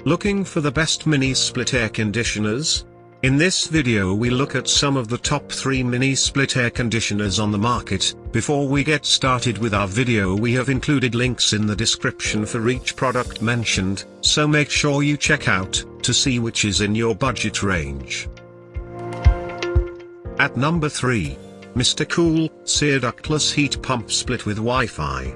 Looking for the best mini split air conditioners? In this video we look at some of the top 3 mini split air conditioners on the market. Before we get started with our video, we have included links in the description for each product mentioned, so make sure you check out to see which is in your budget range. At number 3. Mr. Cool SEAR Ductless Heat Pump Split with Wi-Fi.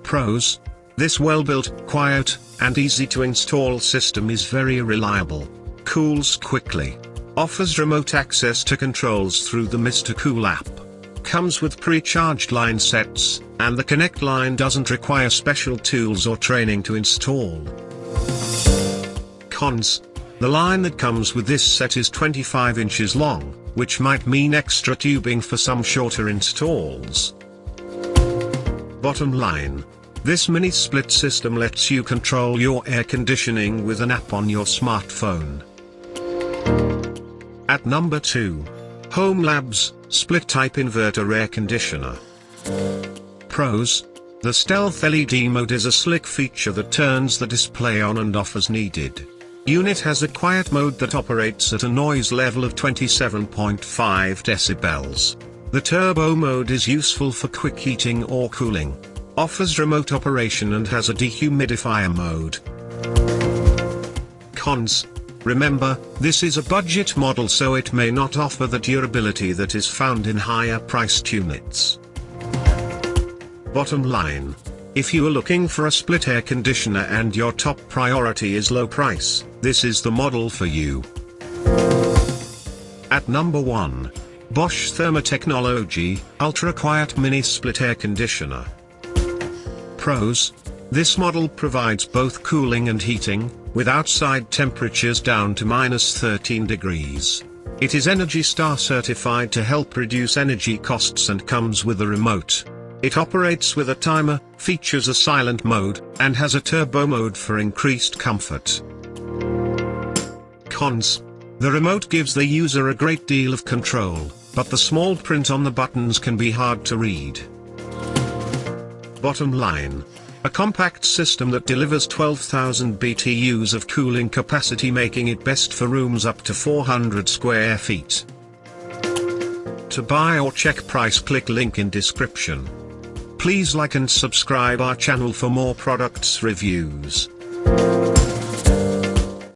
Pros: this well-built, quiet, and easy-to-install system is very reliable, cools quickly, offers remote access to controls through the Mr. Cool app, comes with pre-charged line sets, and the Connect line doesn't require special tools or training to install. Cons: the line that comes with this set is 25 inches long, which might mean extra tubing for some shorter installs. Bottom line: this mini split system lets you control your air conditioning with an app on your smartphone. At number 2. Home Labs Split Type Inverter Air Conditioner. Pros: the Stealth LED mode is a slick feature that turns the display on and off as needed. Unit has a quiet mode that operates at a noise level of 27.5 decibels. The Turbo mode is useful for quick heating or cooling. Offers remote operation and has a dehumidifier mode. Cons: remember, this is a budget model, so it may not offer the durability that is found in higher priced units. Bottom line: if you are looking for a split air conditioner and your top priority is low price, this is the model for you. At number 1. Bosch Thermotechnology Ultra Quiet Mini Split Air Conditioner. Pros: this model provides both cooling and heating, with outside temperatures down to -13 degrees. It is Energy Star certified to help reduce energy costs and comes with a remote. It operates with a timer, features a silent mode, and has a turbo mode for increased comfort. Cons: the remote gives the user a great deal of control, but the small print on the buttons can be hard to read. Bottom line: a compact system that delivers 12,000 BTUs of cooling capacity, making it best for rooms up to 400 square feet. To buy or check price, click link in description. Please like and subscribe our channel for more products reviews.